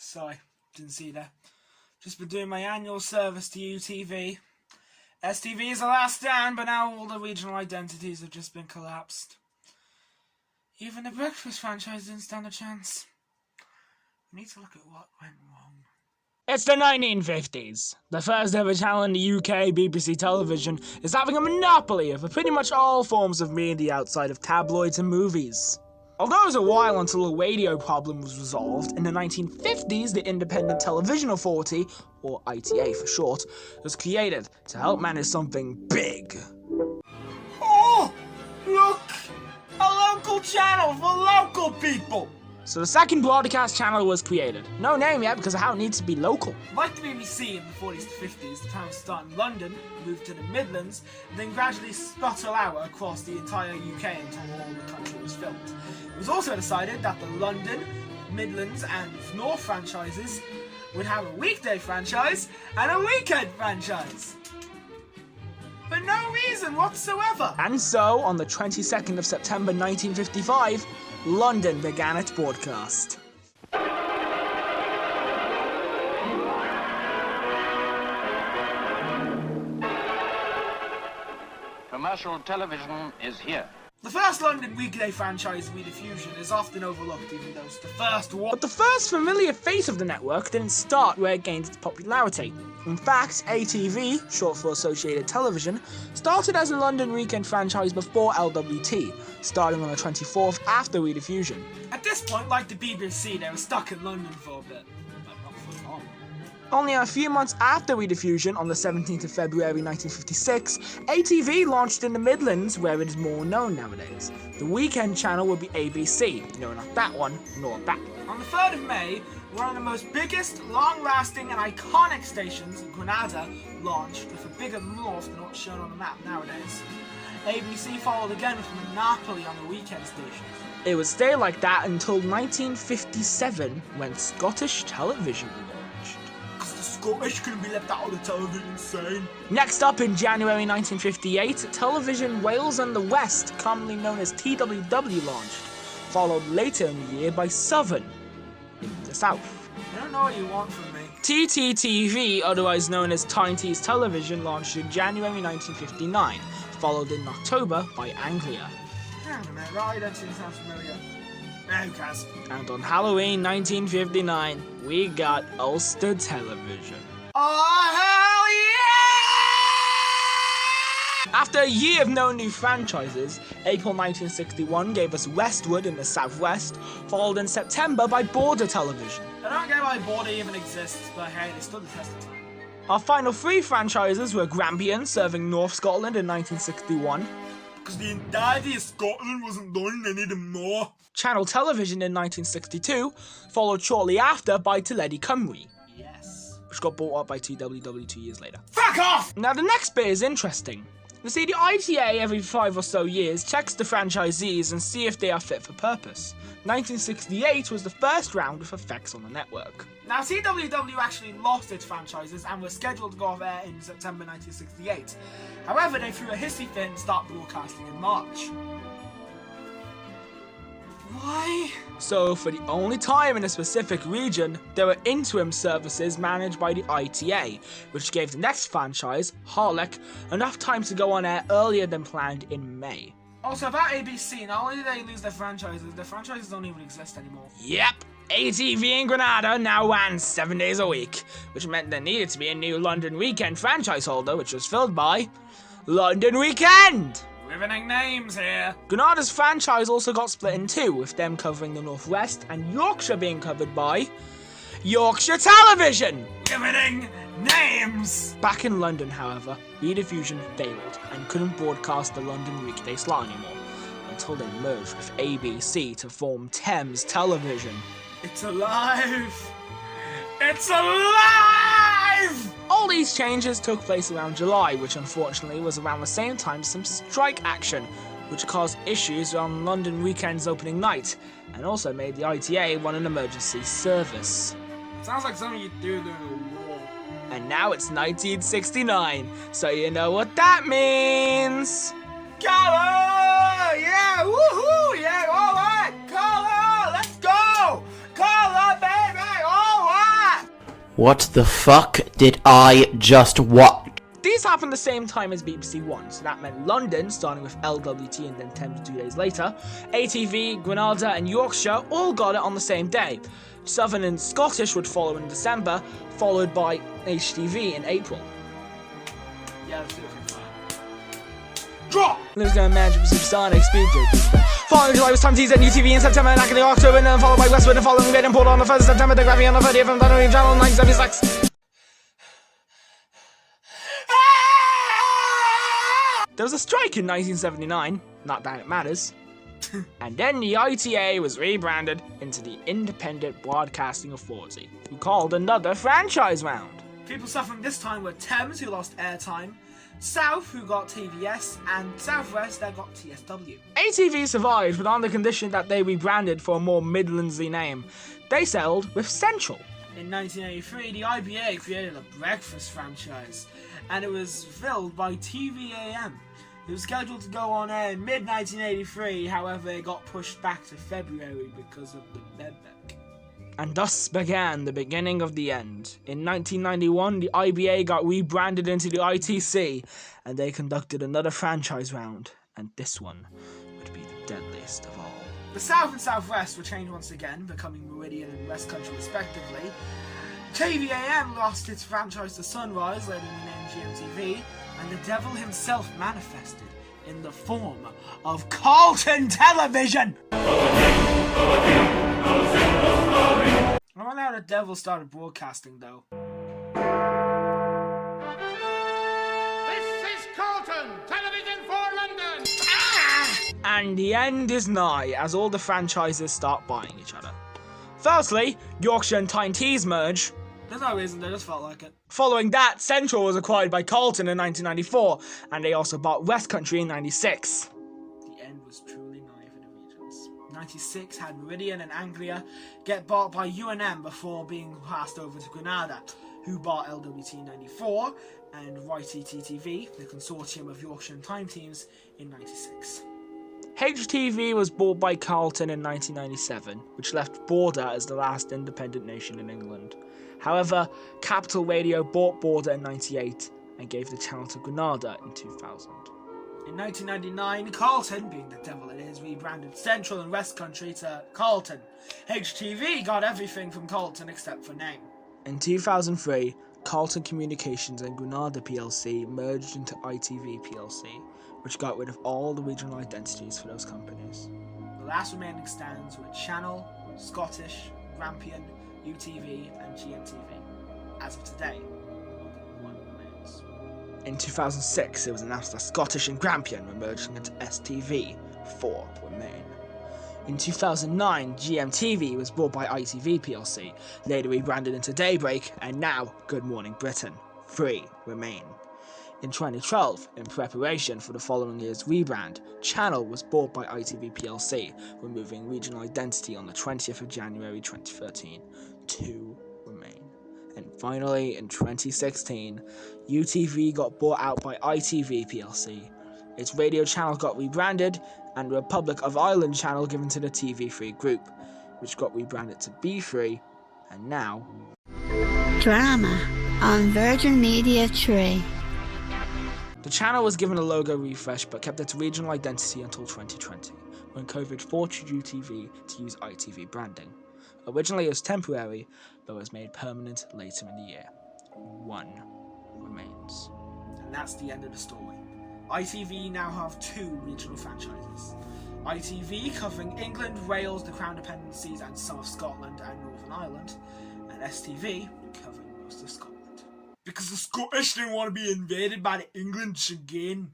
Sorry, didn't see that. Just been doing my annual service to UTV. STV is the last stand, but now all the regional identities have just been collapsed. Even the breakfast franchise didn't stand a chance. We need to look at what went wrong. It's the 1950s. The first ever channel in the UK, BBC Television, is having a monopoly over pretty much all forms of media outside of tabloids and movies. Although it was a while until a radio problem was resolved, in the 1950s the Independent Television Authority, or ITA for short, was created to help manage something big. Oh! Look! A local channel for local people! So the second broadcast channel was created. No name yet because of how it needs to be local. Like the BBC in the 40s to 50s, the channel started in London, moved to the Midlands, and then gradually sputtered out across the entire UK until all the country was filmed. It was also decided that the London, Midlands and North franchises would have a weekday franchise and a weekend franchise. For no reason whatsoever. And so, on the 22nd of September 1955, London began its broadcast. Commercial television is here. The first London weekday franchise, Rediffusion, is often overlooked even though it's the first one. But the first familiar face of the network didn't start where it gained its popularity. In fact, ATV, short for Associated Television, started as a London weekend franchise before LWT, starting on the 24th after Rediffusion. At this point, like the BBC, they were stuck in London for a bit, but not for long. Only a few months after Rediffusion, on the 17th of February 1956, ATV launched in the Midlands, where it is more known nowadays. The weekend channel would be ABC, no, not that one, nor that one. On the 3rd of May, one of the most biggest, long-lasting and iconic stations, Granada, launched with a bigger north than what's shown on the map nowadays. ABC followed again with a monopoly on the weekend stations. It would stay like that until 1957, when Scottish Television launched. Scottish couldn't be left out of the television scene. Next up in January 1958, Television Wales and the West, commonly known as TWW, launched, followed later in the year by Southern in the South. I don't know what you want from me. TTTV, otherwise known as Tyne-Tees Television, launched in January 1959, followed in October by Anglia. Hang on a minute, that identity sounds familiar. Who cares? And on Halloween 1959, we got Ulster Television. Oh, hell yeah! After a year of no new franchises, April 1961 gave us Westwood in the southwest, followed in September by Border Television. I don't get why Border even exists, but hey, they stood the test of time. Our final three franchises were Grampian, serving North Scotland in 1961. Because the entirety of Scotland wasn't done, they needed more. Channel Television in 1962, followed shortly after by Teledu Cymru, Yes. which got bought up by TWW 2 years later. Fuck off! Now the next bit is interesting. You see, the ITA every 5 or so years checks the franchisees and see if they are fit for purpose. 1968 was the first round with effects on the network. Now, TWW actually lost its franchises and was scheduled to go off air in September 1968. However, they threw a hissy fit and started broadcasting in March. Why? So, for the only time in a specific region, there were interim services managed by the ITA, which gave the next franchise, Harlech, enough time to go on air earlier than planned in May. Also, about ABC, not only did they lose their franchises don't even exist anymore. Yep, ATV in Granada now ran 7 days a week, which meant there needed to be a new London Weekend franchise holder, which was filled by London Weekend! Riveting names here. Granada's franchise also got split in two, with them covering the Northwest and Yorkshire being covered by Yorkshire Television! Riveting names! Back in London, however, Rediffusion failed and couldn't broadcast the London weekday slot anymore, until they merged with ABC to form Thames Television. It's alive! It's alive! All these changes took place around July, which unfortunately was around the same time as some strike action, which caused issues on London Weekend's opening night, and also made the ITA run an emergency service. Sounds like something you'd do during a war. And now it's 1969, so you know what that means! Colour! Yeah, woohoo! Yeah, alright! Colour! Let's go! Colour, baby! Alright! What the fuck did I just watch? These happened the same time as BBC One, so that meant London, starting with LWT and then Thames 2 days later, ATV, Granada and Yorkshire all got it on the same day. Southern and Scottish would follow in December, followed by HTV in April. Yeah, let's do it. Draw! Lives going magic with supersonic speed. Following July was Time T's and UTV in September, and in October, and then followed by Westwood and following Red and pulled on the 1st of September, the Gravity on the 30th from Thundering Channel 976. There was a strike in 1979, not that it matters. And then the ITA was rebranded into the Independent Broadcasting Authority, who called another franchise round. People suffering this time were Thames, who lost airtime, South, who got TVS, and Southwest, that got TSW. ATV survived, but on the condition that they rebranded for a more Midlandsy name. They settled with Central. In 1983, the IBA created a breakfast franchise, and it was filled by TVAM. It was scheduled to go on air in mid-1983, however it got pushed back to February because of the bedback. And thus began the beginning of the end. In 1991, the IBA got rebranded into the ITC, and they conducted another franchise round, and this one would be the deadliest of all. The South and Southwest were changed once again, becoming Meridian and West Country respectively. TVAM lost its franchise to Sunrise, later renamed GMTV, and the devil himself manifested in the form of Carlton Television! I wonder how the devil started broadcasting, though. This is Carlton, television for London! And the end is nigh, as all the franchises start buying each other. Firstly, Yorkshire and Tyne Tees merge. There's no reason, they just felt like it. Following that, Central was acquired by Carlton in 1994, and they also bought West Country in 96. The end was truly nigh for the regions. 96 had Meridian and Anglia get bought by UNM before being passed over to Granada, who bought LWT 94 and YTTTV, the consortium of Yorkshire and Tyne teams, in 96. HTV was bought by Carlton in 1997, which left Border as the last independent nation in England. However, Capital Radio bought Border in 98 and gave the channel to Granada in 2000. In 1999, Carlton, being the devil it is, rebranded Central and West Country to Carlton. HTV got everything from Carlton except for name. In 2003, Carlton Communications and Granada plc merged into ITV plc, which got rid of all the regional identities for those companies. The last remaining stands were Channel, Scottish, Grampian, UTV and GMTV. As of today, one remains. In 2006, it was announced that Scottish and Grampian were merging into STV. 4 remain. In 2009, GMTV was bought by ITV plc, later rebranded into Daybreak, and now Good Morning Britain. 3 remain. In 2012, in preparation for the following year's rebrand, Channel was bought by ITV plc, removing regional identity on the 20th of January 2013. 2 remain. And finally, in 2016, UTV got bought out by ITV plc. Its radio channel got rebranded, and Republic of Ireland channel given to the TV3 group, which got rebranded to B3, and now... Drama on Virgin Media 3. The channel was given a logo refresh but kept its regional identity until 2020, when COVID forced UTV to use ITV branding. Originally it was temporary, but was made permanent later in the year. 1 remains. And that's the end of the story. ITV now have 2 regional franchises. ITV covering England, Wales, the Crown Dependencies and some of Scotland and Northern Ireland, and STV covering most of Scotland. Because the Scottish didn't want to be invaded by the English again.